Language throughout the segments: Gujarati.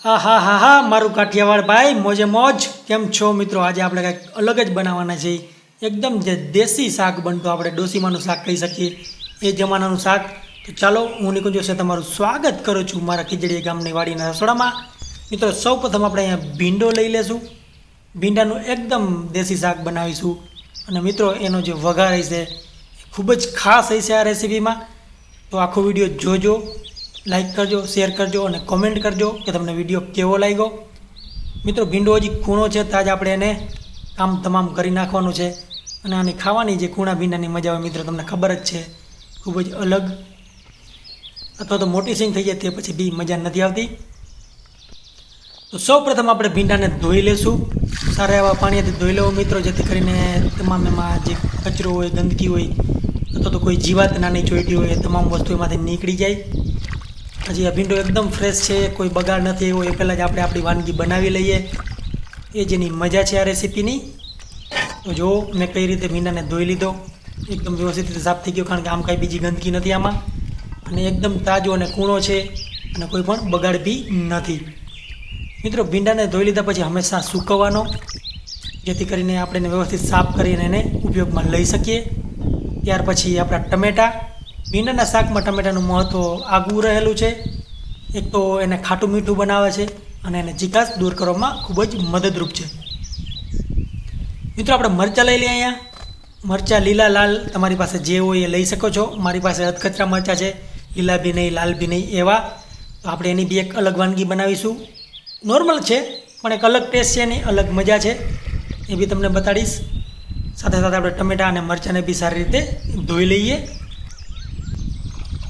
હા હા હા હા મારું કાઠિયાવાડ ભાઈ મોજે મોજ કેમ છો મિત્રો? આજે આપણે કંઈક અલગ જ બનાવવાના છે. એકદમ જે દેશી શાક બનતો આપણે ડોસીમાનું શાક કહી શકીએ એ જમાનાનું શાક. તો ચાલો હું નિકુંજ જોશી તમારું સ્વાગત કરું છું મારા ખીજડીયા ગામની વાડીના રસોડામાં. મિત્રો સૌપ્રથમ આપણે અહીંયા ભીંડો લઈ લેશું. ભીંડાનું એકદમ દેશી શાક બનાવીશું અને મિત્રો એનો જે વઘાર હશે એ ખૂબ જ ખાસ હશે આ રેસીપીમાં. તો આખો વિડીયો જોજો, લાઈક કરજો, શેર કરજો અને કોમેન્ટ કરજો કે તમને વિડીયો કેવો લાગ્યો. મિત્રો ભીંડો હજી કૂણો છે તો આજે આપણે એને કામ તમામ કરી નાખવાનું છે. અને આની ખાવાની જે કૂણા ભીંડાની મજા હોય મિત્રો તમને ખબર જ છે, ખૂબ જ અલગ. અથવા તો મોટી સિંગ થઈ જાય તે પછી બી મજા નથી આવતી. તો સૌ પ્રથમ આપણે ભીંડાને ધોઈ લેશું. સારા એવા પાણીથી ધોઈ લેવું મિત્રો, જેથી કરીને તમામ એમાં જે કચરો હોય, ગંદકી હોય અથવા તો કોઈ જીવાત નાની ચોંટી હોય એ તમામ વસ્તુ એમાંથી નીકળી જાય. હજી આ ભીંડો એકદમ ફ્રેશ છે, કોઈ બગાડ નથી એવો. એ પહેલાં જ આપણે આપણી વાનગી બનાવી લઈએ, એ જેની મજા છે આ રેસીપીની. તો જો મેં કઈ રીતે ભીંડાને ધોઈ લીધો, એકદમ વ્યવસ્થિત રીતે સાફ થઈ ગયો, કારણ કે આમ કાંઈ બીજી ગંદકી નથી આમાં. અને એકદમ તાજો અને કૂણો છે અને કોઈ પણ બગાડ બી નથી. મિત્રો ભીંડાને ધોઈ લીધા પછી હંમેશા સૂકવવાનો, જેથી કરીને આપણે એને વ્યવસ્થિત સાફ કરીને એને ઉપયોગમાં લઈ શકીએ. ત્યાર પછી આપણા ટમેટાં. ભીંડાના શાકમાં ટમેટાનું મહત્ત્વ આગવું રહેલું છે. એક તો એને ખાટું મીઠું બનાવે છે અને એને ચીકાશ દૂર કરવામાં ખૂબ જ મદદરૂપ છે. મિત્રો આપણે મરચાં લઈ લઈએ. અહીંયા મરચાં લીલા લાલ તમારી પાસે જે હોય એ લઈ શકો છો. મારી પાસે અધકચરા મરચાં છે, લીલા બી નહીં, લાલ બી નહીં એવા. તો આપણે એની બી એક અલગ વાનગી બનાવીશું. નોર્મલ છે પણ એક અલગ ટેસ્ટ છે, એની અલગ મજા છે, એ બી તમને બતાડીશ. સાથે સાથે આપણે ટમેટાં અને મરચાંને બી સારી રીતે ધોઈ લઈએ.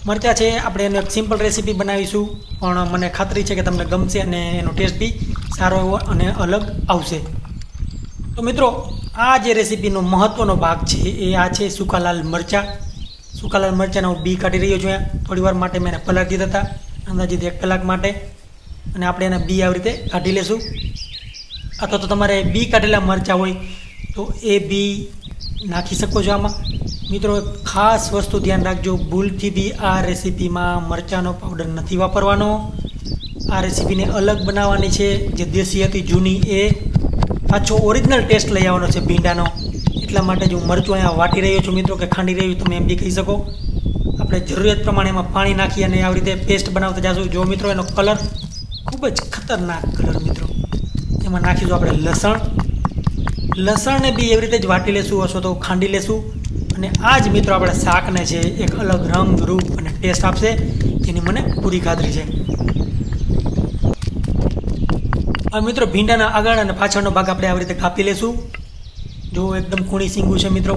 મરચાં છે આપણે એનો એક સિમ્પલ રેસીપી બનાવીશું, પણ મને ખાતરી છે કે તમને ગમશે અને એનો ટેસ્ટ બી સારો એવો અને અલગ આવશે. તો મિત્રો આ જે રેસીપીનો મહત્ત્વનો ભાગ છે એ આ છે સૂકા લાલ મરચાં. સૂકા લાલ મરચાંના હું બી કાઢી રહ્યો છું. અહીંયા થોડી વાર માટે મેં એને પલાળી દીધા હતા, અંદાજિત 1 કલાક માટે. અને આપણે એના બી આવી રીતે કાઢી લેશું. અથવા તો તમારે બી કાઢેલા મરચાં હોય તો એ બી નાખી શકો છો આમાં. મિત્રો ખાસ વસ્તુ ધ્યાન રાખજો, ભૂલથી બી આ રેસીપીમાં મરચાંનો પાવડર નથી વાપરવાનો. આ રેસીપીને અલગ બનાવવાની છે. જે દેશી હતી જૂની એ પાછો ઓરિજિનલ ટેસ્ટ લઈ આવવાનો છે ભીંડાનો. એટલા માટે જ હું મરચું અહીંયા વાટી રહ્યો છું મિત્રો, કે ખાંડી રહ્યું તમે એમ બી કહી શકો. આપણે જરૂરિયાત પ્રમાણે એમાં પાણી નાખી અને આવી રીતે પેસ્ટ બનાવતા જઈશું. જો મિત્રો એનો કલર ખૂબ જ ખતરનાક કલર મિત્રો. એમાં નાખીશું આપણે લસણ. લસણને બી એવી રીતે જ વાટી લેશું અથવા તો ખાંડી લેશું. અને આ જ મિત્રો આપણે શાકને છે એક અલગ રંગ, રૂપ અને ટેસ્ટ આપશે, જેની મને પૂરી ખાતરી છે. હવે મિત્રો ભીંડાના આગળ અને પાછળનો ભાગ આપણે આવી રીતે કાપી લેશું. જો એકદમ કૂણી સીંગું છે મિત્રો.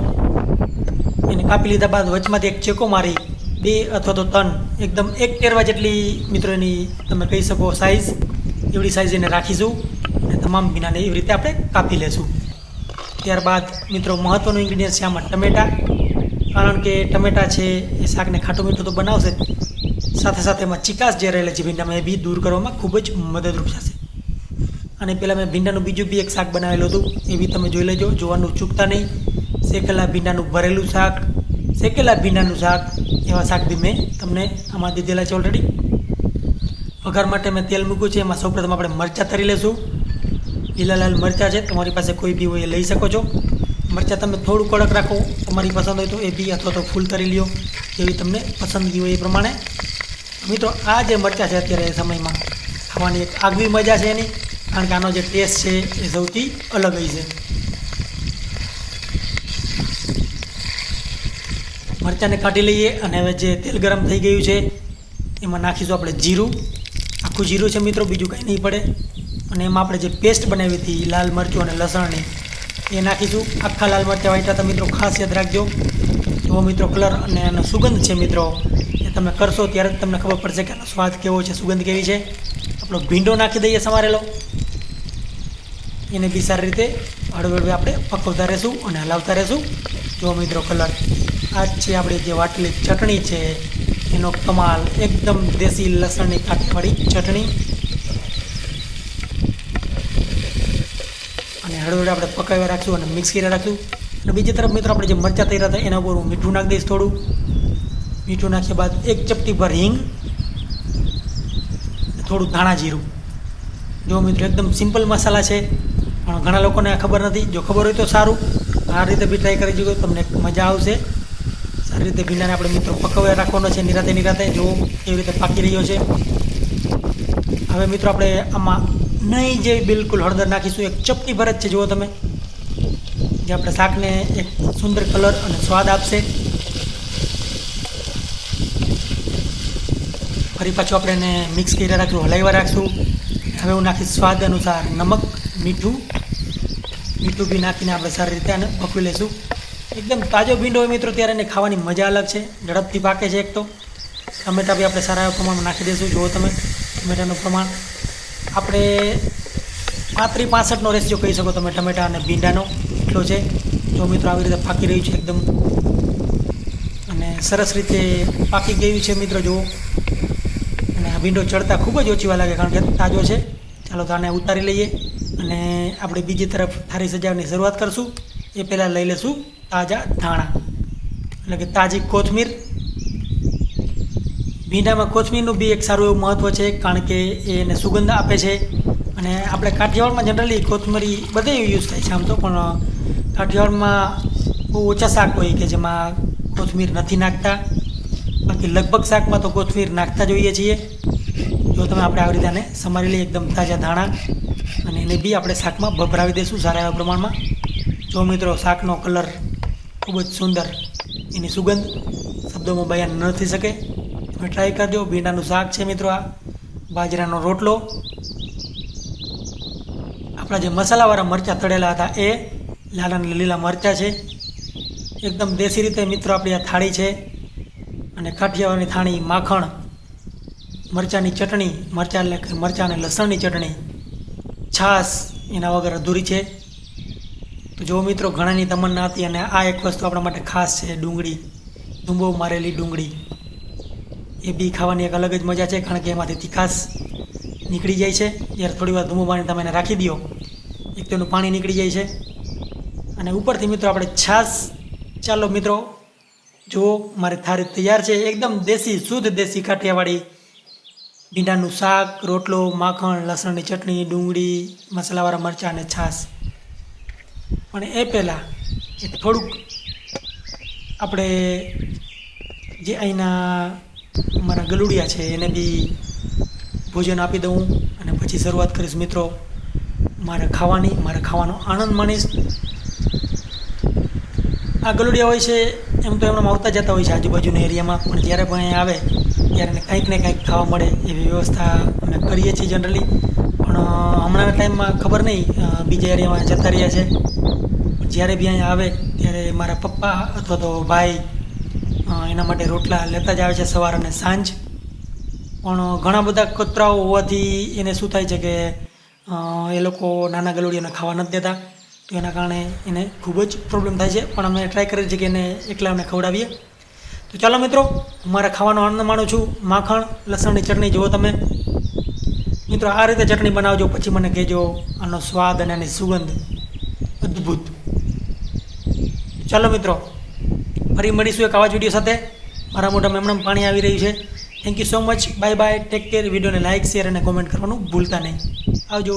એને કાપી લીધા બાદ વચમાંથી એક ચેકો મારી 2 અથવા તો 3 એકદમ 1 ટેરવા જેટલી મિત્રો એની તમે કહી શકો સાઇઝ, એવડી સાઇઝ એને રાખીશું. અને તમામ ભીંડાને એવી રીતે આપણે કાપી લેશું. ત્યારબાદ મિત્રો મહત્ત્વનું ઇન્ગ્રીડિયન્ટ છે આમાં ટમેટાં. કારણ કે ટમેટાં છે એ શાકને ખાટું મીઠું તો બનાવશે જ, સાથે સાથે એમાં ચીકાશ જે રહેલી છે ભીંડામાં એ બી દૂર કરવામાં ખૂબ જ મદદરૂપ થશે. અને પહેલાં મેં ભીંડાનું બીજું બી એક શાક બનાવેલું હતું, એ બી તમે જોઈ લેજો, જોવાનું ચૂકતા નહીં. શેકેલા ભીંડાનું ભરેલું શાક, શેકેલા ભીંડાનું શાક, એવા શાક બી મેં તમને આમાં દીધેલા છે ઓલરેડી. વઘાર માટે મેં તેલ મૂક્યું છે. એમાં સૌપ્રથમ આપણે મરચાં તરી લેશું. લીલા લાલ મરચાં છે, તમારી પાસે કોઈ બી હોય એ લઈ શકો છો. મરચાં તમે થોડું કડક રાખો, તમારી પસંદ હોય તો એ બી, અથવા તો ફૂલ તરી લ્યો, જેવી તમને પસંદગી હોય એ પ્રમાણે. મિત્રો આ જે મરચાં છે અત્યારે એ સમયમાં ખાવાની એક આગવી મજા છે એની, કારણ કે આનો જે ટેસ્ટ છે એ સૌથી અલગ હોય છે. મરચાંને કાઢી લઈએ અને હવે જે તેલ ગરમ થઈ ગયું છે એમાં નાખીશું આપણે જીરું. આખું જીરું છે મિત્રો, બીજું કંઈ નહીં પડે. અને એમાં આપણે જે પેસ્ટ બનાવી હતી લાલ મરચું અને લસણની એ નાખીશું. આખા લાલ મરચાં વાટ્યા તો મિત્રો ખાસ યાદ રાખજો. જો મિત્રો કલર અને એનો સુગંધ છે મિત્રો, એ તમે કરશો ત્યારે જ તમને ખબર પડશે કે એનો સ્વાદ કેવો છે, સુગંધ કેવી છે. આપણો ભીંડો નાખી દઈએ સમારેલો. એને બી સારી રીતે હળવે આપણે પકવતા રહેશું અને હલાવતા રહેશું. જો મિત્રો કલર આ જ છે આપણી જે વાટેલી ચટણી છે એનો કમાલ, એકદમ દેશી લસણની કાઠીવાળી ચટણી. અને હળવે આપણે પકાવી રાખશું અને મિક્સ કરી રાખશું. અને બીજી તરફ મિત્રો આપણે જે મરચાં તૈયાર હતા એના ઉપર હું મીઠું નાખી દઈશ. થોડું મીઠું નાખ્યા બાદ 1 ચપટી ભર હિંગ, થોડું ધાણા જીરું જો મિત્રો એકદમ સિમ્પલ મસાલા છે, પણ ઘણા લોકોને આ ખબર નથી. જો ખબર હોય તો સારું, આ રીતે બી ટ્રાય કરી જોજો, તમને મજા આવશે. સારી રીતે ભીંડાને આપણે મિત્રો પકવવા રાખવાનો છે નિરાતે. જો કેવી રીતે પાકી રહ્યો છે. હવે મિત્રો આપણે આમાં નહીં જે બિલકુલ હળદર નાખીશું, એક ચપટી ભર જ છે જુઓ તમે, જે આપણે શાકને એક સુંદર કલર અને સ્વાદ આપશે. ફરી પાછું આપણે એને મિક્સ કરી રાખશું, હલાવ્યા રાખશું. હવે હું નાખીશ સ્વાદ અનુસાર નમક, મીઠું બી નાખીને આપણે સારી રીતે આને પકવી લઈશું. એકદમ તાજો ભીંડો હોય મિત્રો ત્યારે એને ખાવાની મજા અલગ છે, ઝડપથી પાકે છે. એક તો ટમેટા બી આપણે સારા પ્રમાણમાં નાખી દઈશું. જુઓ તમે ટમેટાનું પ્રમાણ આપણે 35-65નો રેશિયો કહી શકો તમે, ટમેટા અને ભીંડાનો એટલો છે. જો મિત્રો આવી રીતે પાકી રહ્યું છે એકદમ, અને સરસ રીતે પાકી ગયું છે મિત્રો જુઓ. અને આ ભીંડો ચડતા ખૂબ જ ઓછી વાર લાગે, કારણ કે તાજો છે. ચાલો તો આને ઉતારી લઈએ અને આપણે બીજી તરફ થાળી સજાવવાની શરૂઆત કરશું. એ પહેલાં લઈ લઈશું તાજા ધાણા, એટલે કે તાજી કોથમીર. ભીંડામાં કોથમીરનું બી એક સારું એવું મહત્ત્વ છે, કારણ કે એ એને સુગંધ આપે છે. અને આપણે કાઠિયાવાડમાં જનરલી કોથમીરી બધે યુઝ થાય છે આમ તો, પણ કાઠિયાવાડમાં બહુ ઓછા શાક હોય કે જેમાં કોથમીર નથી નાખતા. બાકી લગભગ શાકમાં તો કોથમીર નાખતા જોઈએ છીએ. જો તમે આપણે આવી રીતે આને સમારી લઈએ એકદમ તાજા ધાણા, અને એને બી આપણે શાકમાં ભભરાવી દઈશું સારા એવા પ્રમાણમાં. જો મિત્રો શાકનો કલર ખૂબ જ સુંદર, એની સુગંધ શબ્દોમાં બયાન ન થઈ શકે. તમે ટ્રાય કરજો. ભીંડાનું શાક છે મિત્રો, આ બાજરાનો રોટલો, આપણા જે મસાલાવાળા મરચાં તળેલા હતા એ, લાલ અને લીલા મરચાં છે. એકદમ દેશી રીતે મિત્રો આપણી આ થાળી છે. અને કાઠિયાવાડની થાળી, માખણ, મરચાંની ચટણી, મરચાં અને લસણની ચટણી, છાશ એના વગર અધૂરી છે. તો જો મિત્રો ઘણાની તમન્ના હતી, અને આ એક વસ્તુ આપણા માટે ખાસ છે, ડુંગળી, ધૂંબો મારેલી ડુંગળી. એ બી ખાવાની એક અલગ જ મજા છે, કારણ કે એમાંથી તીખાશ નીકળી જાય છે. જ્યારે થોડી વાર ધૂંબો મારીને તમે એને રાખી દો, એક તો એનું પાણી નીકળી જાય છે. અને ઉપરથી મિત્રો આપણે છાશ. ચાલો મિત્રો જુઓ મારી થાળી તૈયાર છે, એકદમ દેશી, શુદ્ધ દેશી કાઠિયાવાડી ભીંડાનું શાક, રોટલો, માખણ, લસણની ચટણી, ડુંગળી, મસાલાવાળા મરચાં અને છાશ. પણ એ પહેલાં એક થોડુંક આપણે જે અહીંના મારા ગલુડિયા છે એને બી ભોજન આપી દઉં, અને પછી શરૂઆત કરીશ મિત્રો મારે ખાવાનો આનંદ માણીશ. આ ગલુડિયા હોય છે એમ તો એમણે આવતા જતા હોય છે આજુબાજુના એરિયામાં, પણ જ્યારે પણ અહીંયા આવે ત્યારે એને કંઈક ને કંઈક ખાવા મળે એવી વ્યવસ્થા અમે કરીએ છીએ જનરલી. પણ હમણાંના ટાઈમમાં ખબર નહીં, બીજા એરિયામાં જતા રહ્યા છે. જ્યારે બી અહીંયા આવે ત્યારે મારા પપ્પા અથવા તો ભાઈ એના માટે રોટલા લેતા જ આવે છે સવાર અને સાંજ. પણ ઘણા બધા કૂતરાઓ હોવાથી એને શું થાય છે કે એ લોકો નાના ગલુડિયાને ખાવા નથી દેતા, તો એના કારણે એને ખૂબ જ પ્રોબ્લેમ થાય છે. પણ અમે ટ્રાય કરીએ છીએ કે એને એકલાને ખવડાવીએ. તો ચાલો મિત્રો, હું મારા ખાવાનો આનંદ માણું છું. માખણ, લસણની ચટણી જુઓ તમે મિત્રો, આ રીતે ચટણી બનાવજો, પછી મને કહેજો આનો સ્વાદ અને આની સુગંધ અદ્ભુત. ચાલો મિત્રો, ફરી મળીશું એક આવા જ વિડીયો સાથે. મારા મોઢામાં એમણે પાણી આવી રહ્યું છે. Thank you so much. Bye bye, take care. વિડીયોને લાઇક, શેર અને કોમેન્ટ કરવાનું ભૂલતા નહીં. આવજો.